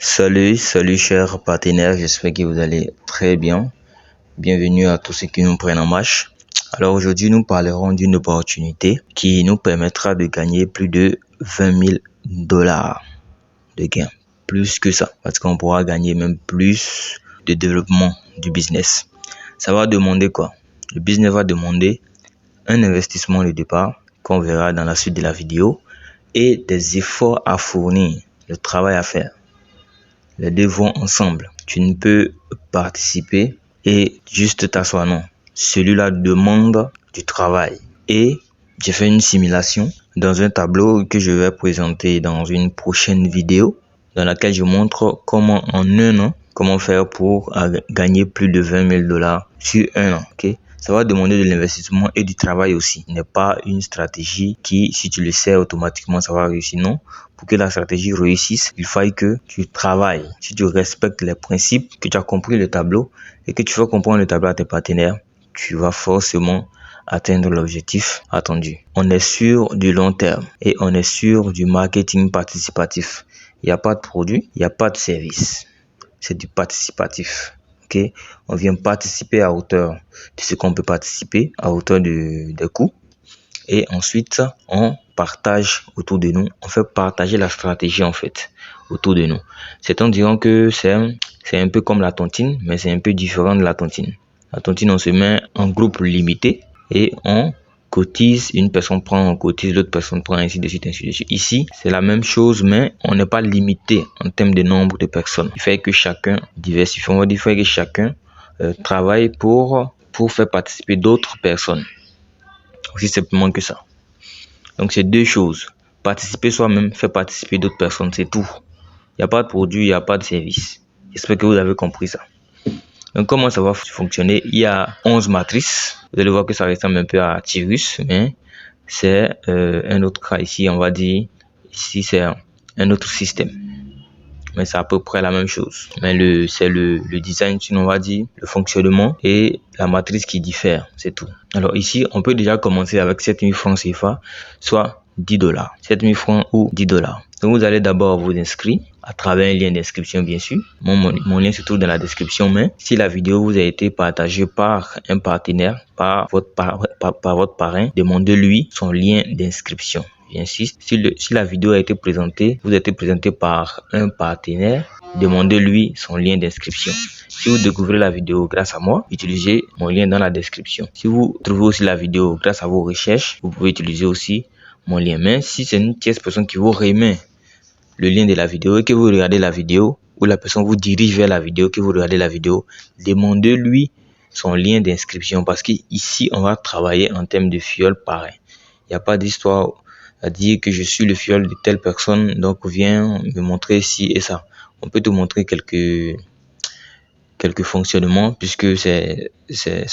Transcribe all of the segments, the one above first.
Salut chers partenaires, j'espère que vous allez très bien. Bienvenue à tous ceux qui nous prennent en marche. Alors aujourd'hui, nous parlerons d'une opportunité qui nous permettra de gagner plus de 20 000 dollars de gains. Plus que ça, parce qu'on pourra gagner même plus de développement du business. Ça va demander quoi? Le business va demander un investissement de départ qu'on verra dans la suite de la vidéo et des efforts à fournir, le travail à faire. Les deux vont ensemble. Tu ne peux participer et juste t'asseoir, non. Celui-là demande du travail. Et j'ai fait une simulation dans un tableau que je vais présenter dans une prochaine vidéo dans laquelle je montre comment en un an, comment faire pour gagner plus de 20 000 dollars sur un an. Okay? Ça va demander de l'investissement et du travail aussi. Ce n'est pas une stratégie qui, si tu le sais, automatiquement, ça va réussir. Non. Pour que la stratégie réussisse, il faut que tu travailles. Si tu respectes les principes, que tu as compris le tableau et que tu fais comprendre le tableau à tes partenaires, tu vas forcément atteindre l'objectif attendu. On est sur du long terme et on est sur du marketing participatif. Il n'y a pas de produit, il n'y a pas de service. C'est du participatif. Okay? On vient participer à hauteur de ce qu'on peut participer, à hauteur des coûts. Et ensuite, on partage autour de nous. On fait partager la stratégie en fait autour de nous. Certains diront que c'est un peu comme la tontine, mais c'est un peu différent de la tontine. La tontine, on se met en groupe limité et on cotise. Une personne prend, on cotise, l'autre personne prend, ainsi de suite, ainsi de suite. Ici, c'est la même chose, mais on n'est pas limité en termes de nombre de personnes. Il fait que chacun diversifie. On va dire que chacun travaille pour faire participer d'autres personnes. Aussi simplement que ça. Donc, c'est deux choses. Participer soi-même, faire participer d'autres personnes, c'est tout. Il n'y a pas de produit, il n'y a pas de service. J'espère que vous avez compris ça. Donc, comment ça va fonctionner? Il y a 11 matrices. Vous allez voir que ça ressemble un peu à Tyrus, mais c'est un autre cas ici. On va dire, ici, c'est un autre système. Mais c'est à peu près la même chose. Mais c'est le design, sinon on va dire, le fonctionnement et la matrice qui diffère, c'est tout. Alors ici, on peut déjà commencer avec 7 000 francs CFA, soit 10 dollars. 7 000 francs ou 10 dollars. Donc vous allez d'abord vous inscrire à travers un lien d'inscription, bien sûr. Mon lien se trouve dans la description, mais si la vidéo vous a été partagée par un partenaire, par votre parrain, demandez-lui son lien d'inscription. J'insiste, si la vidéo a été présentée, vous a été présentée par un partenaire, demandez-lui son lien d'inscription. Si vous découvrez la vidéo grâce à moi, utilisez mon lien dans la description. Si vous trouvez aussi la vidéo grâce à vos recherches, vous pouvez utiliser aussi mon lien. Mais si c'est une tierce personne qui vous remet le lien de la vidéo et que vous regardez la vidéo, ou la personne vous dirige vers la vidéo, que vous regardez la vidéo, demandez-lui son lien d'inscription parce qu'ici, on va travailler en termes de fiole pareil. Il n'y a pas d'histoire à dire que je suis le fiole de telle personne, donc viens me montrer ci et ça. On peut te montrer quelques fonctionnements puisque c'est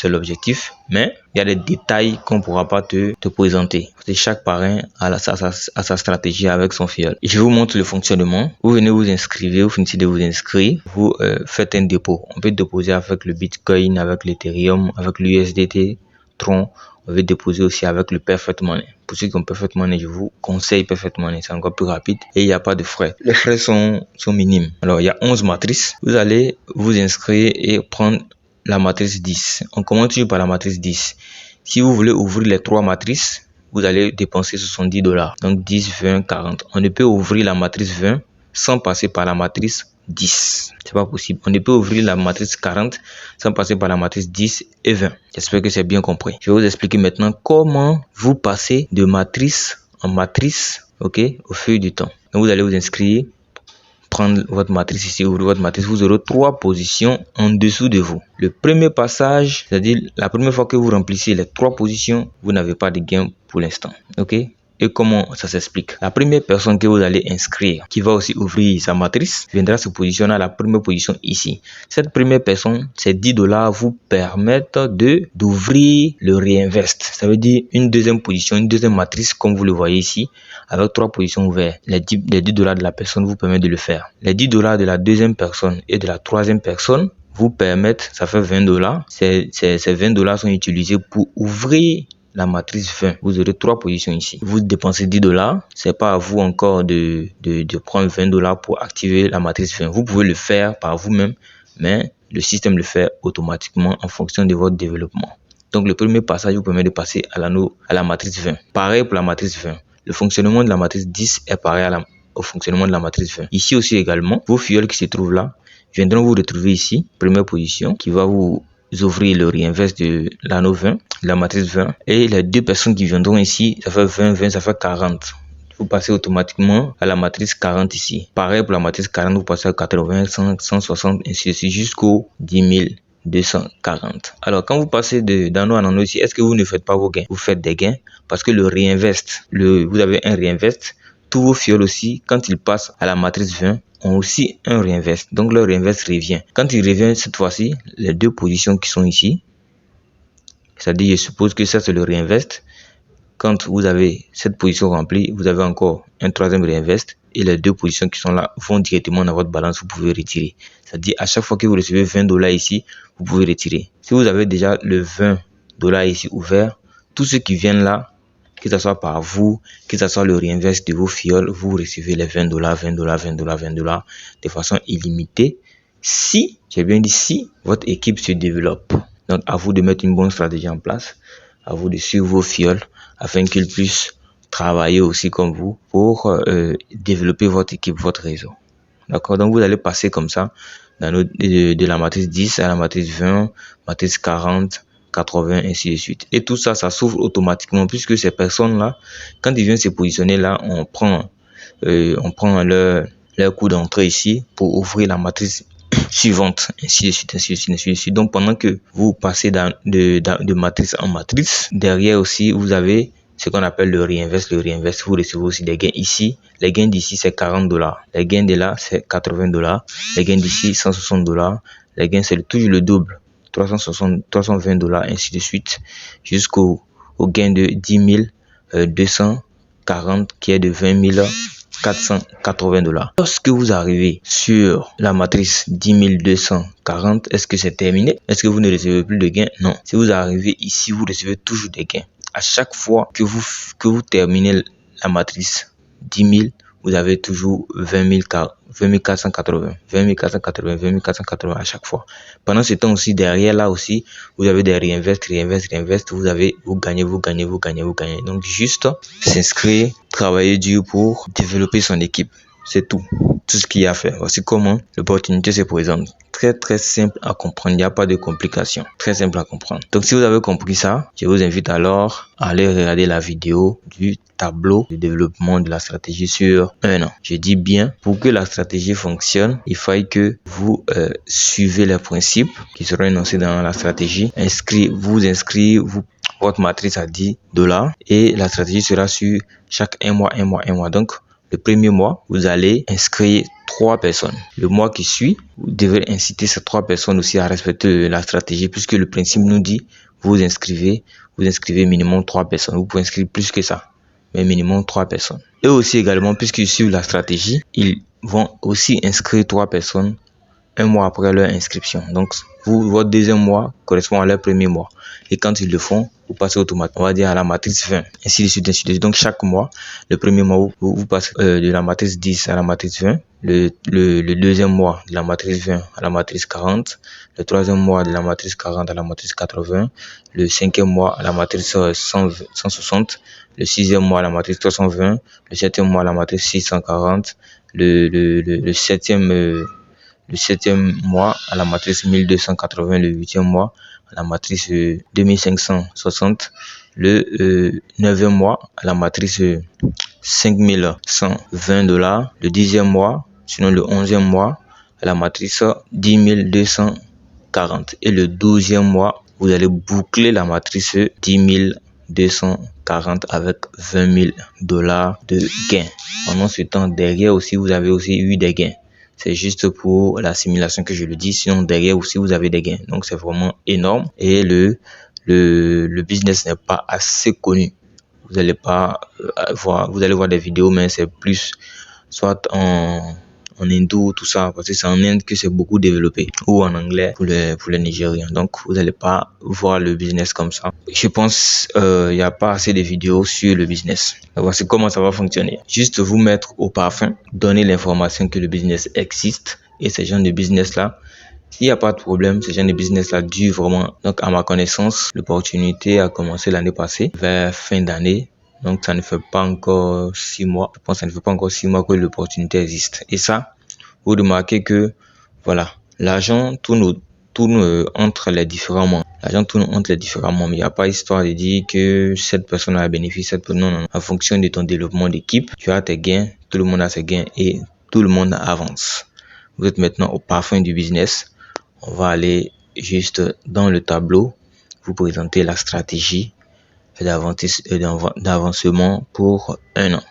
l'objectif, mais il y a des détails qu'on ne pourra pas te présenter. Chaque parrain a sa stratégie avec son fiole. Je vous montre le fonctionnement. Vous venez vous inscrire, vous finissez de vous inscrire, vous faites un dépôt. On peut déposer avec le Bitcoin, avec l'Ethereum, avec l'USDT, Tron. On veut déposer aussi avec le Perfect Money. Pour ceux qui ont Perfect Money, je vous conseille Perfect Money. C'est encore plus rapide et il n'y a pas de frais. Les frais sont minimes. Alors, il y a 11 matrices. Vous allez vous inscrire et prendre la matrice 10. On commence toujours par la matrice 10. Si vous voulez ouvrir les 3 matrices, vous allez dépenser 70 dollars. Donc, 10, 20, 40. On ne peut ouvrir la matrice 20 sans passer par la matrice 10. C'est pas possible. On ne peut ouvrir la matrice 40 sans passer par la matrice 10 et 20. J'espère que c'est bien compris. Je vais vous expliquer maintenant comment vous passez de matrice en matrice, ok, au fil du temps. Donc, vous allez vous inscrire, prendre votre matrice ici, ouvrir votre matrice. Vous aurez 3 positions en dessous de vous. Le premier passage, c'est-à-dire la première fois que vous remplissez les 3 positions, vous n'avez pas de gain pour l'instant, ok. Et comment ça s'explique? La première personne que vous allez inscrire, qui va aussi ouvrir sa matrice, viendra se positionner à la première position ici. Cette première personne, ces 10 dollars vous permettent d'ouvrir le Reinvest. Ça veut dire une deuxième position, une deuxième matrice, comme vous le voyez ici, avec 3 positions ouvertes. Les 10 dollars de la personne vous permettent de le faire. Les 10 dollars de la deuxième personne et de la troisième personne vous permettent, ça fait 20 dollars. Ces 20 dollars sont utilisés pour ouvrir la matrice 20, vous aurez 3 positions ici. Vous dépensez $10, c'est pas à vous encore de prendre $20 pour activer la matrice 20. Vous pouvez le faire par vous-même, mais le système le fait automatiquement en fonction de votre développement. Donc le premier passage vous permet de passer à la matrice 20. Pareil pour la matrice 20. Le fonctionnement de la matrice 10 est pareil au fonctionnement de la matrice 20. Ici aussi également, vos fioles qui se trouvent là viendront vous retrouver ici, première position, qui va vous ouvrir le reinvest de l'anneau 20, de la matrice 20. Et les 2 personnes qui viendront ici, ça fait 20, 20, ça fait 40. Vous passez automatiquement à la matrice 40 ici. Pareil pour la matrice 40, vous passez à 80, 100, 160, ainsi de suite, jusqu'au 10 240. Alors, quand vous passez d'anneau en anneau ici, est-ce que vous ne faites pas vos gains? Vous faites des gains parce que le reinvest, vous avez un reinvest. Tous vos fioles aussi, quand ils passent à la matrice 20, ont aussi un reinvest. Donc, leur reinvest revient. Quand il revient cette fois-ci, les 2 positions qui sont ici, c'est-à-dire, je suppose que ça, c'est le reinvest. Quand vous avez cette position remplie, vous avez encore un 3e reinvest et les 2 positions qui sont là vont directement dans votre balance, vous pouvez retirer. C'est-à-dire, à chaque fois que vous recevez $20 ici, vous pouvez retirer. Si vous avez déjà le $20 ici ouvert, tous ceux qui viennent là, que ce soit par vous, que ce soit le reinvest de vos fioles, vous recevez les $20, $20 de façon illimitée. Si, j'ai bien dit si, votre équipe se développe. Donc, à vous de mettre une bonne stratégie en place, à vous de suivre vos fioles afin qu'ils puissent travailler aussi comme vous pour développer votre équipe, votre réseau. D'accord? Donc, vous allez passer comme ça de la matrice 10 à la matrice 20, matrice 40, 80, ainsi de suite. Et tout ça, ça s'ouvre automatiquement puisque ces personnes-là, quand ils viennent se positionner là, on prend leur coût d'entrée ici pour ouvrir la matrice suivante, ainsi de suite, ainsi de suite, ainsi de suite. Donc, pendant que vous passez de matrice en matrice, derrière aussi, vous avez ce qu'on appelle le reinvest. Le reinvest, vous recevez aussi des gains ici. Les gains d'ici, c'est $40. Les gains de là, c'est $80. Les gains d'ici, $160. Les gains, c'est toujours le double. $360, $320, ainsi de suite, jusqu'au gain de 10 240 qui est de 20 480$. Lorsque vous arrivez sur la matrice 10 240, est-ce que c'est terminé? Est-ce que vous ne recevez plus de gains? Non. Si vous arrivez ici, vous recevez toujours des gains. À chaque fois que vous terminez la matrice 10 000, vous avez toujours 20 480, 20 480, 20 480 à chaque fois. Pendant ce temps aussi, derrière là aussi, vous avez des reinvest, vous gagnez. Donc, juste s'inscrire, travailler dur pour développer son équipe. C'est tout ce qu'il y a à faire. Voici comment l'opportunité se présente. Très simple à comprendre, il n'y a pas de complications. Très simple à comprendre. Donc, si vous avez compris ça, je vous invite alors à aller regarder la vidéo du tableau de développement de la stratégie sur 1 an. Je dis bien, pour que la stratégie fonctionne, il faut que vous suivez les principes qui seront énoncés dans la stratégie. Votre matrice à $10 et la stratégie sera sur chaque 1 mois. Donc, le premier mois, vous allez inscrire 3 personnes. Le mois qui suit, vous devez inciter ces 3 personnes aussi à respecter la stratégie puisque le principe nous dit, vous inscrivez minimum 3 personnes. Vous pouvez inscrire plus que ça, mais minimum 3 personnes. Et aussi également, puisqu'ils suivent la stratégie, ils vont aussi inscrire 3 personnes 1 mois après leur inscription. Donc, votre 2e mois correspond à leur 1er mois. Et quand ils le font, vous passez automatiquement, on va dire, à la matrice 20. Ainsi de suite, ainsi de suite. Donc, chaque mois, le 1er mois, vous passez de la matrice 10 à la matrice 20. Le 2e mois de la matrice 20 à la matrice 40. Le 3e mois de la matrice 40 à la matrice 80. Le 5e mois à la matrice 160. Le 6e mois à la matrice 320. Le 7e mois à la matrice 640. Le 7e mois à la matrice 1280, le 8e mois à la matrice 2560, le 9e mois à la matrice $5120, le 10e mois, sinon le 11e mois à la matrice 10 240 et le 12e mois, vous allez boucler la matrice 10 240 avec $20 de gain. Pendant ce temps, derrière aussi, vous avez aussi eu des gains. C'est juste pour la simulation que je le dis. Sinon, derrière aussi, vous avez des gains. Donc, c'est vraiment énorme. Et le business n'est pas assez connu. Vous allez voir des vidéos, mais c'est plus soit en en hindou, tout ça, parce que c'est en Inde que c'est beaucoup développé, ou en anglais pour les Nigériens. Donc, vous n'allez pas voir le business comme ça. Je pense il n'y a pas assez de vidéos sur le business. Voici comment ça va fonctionner. Juste vous mettre au parfum, donner l'information que le business existe, et ce genre de business-là, il n'y a pas de problème, ce genre de business-là dure vraiment. Donc, à ma connaissance, l'opportunité a commencé l'année passée, vers fin d'année. Donc, ça ne fait pas encore 6 mois. Je pense que ça ne fait pas encore 6 mois que l'opportunité existe. Et ça, vous remarquez que, voilà, l'argent tourne entre les différents membres. L'argent tourne entre les différents membres. Il n'y a pas histoire de dire que cette personne a un bénéfice, cette personne, non. En fonction de ton développement d'équipe, tu as tes gains, tout le monde a ses gains et tout le monde avance. Vous êtes maintenant au parfum du business. On va aller juste dans le tableau, vous présenter la stratégie d'avancement pour 1 an.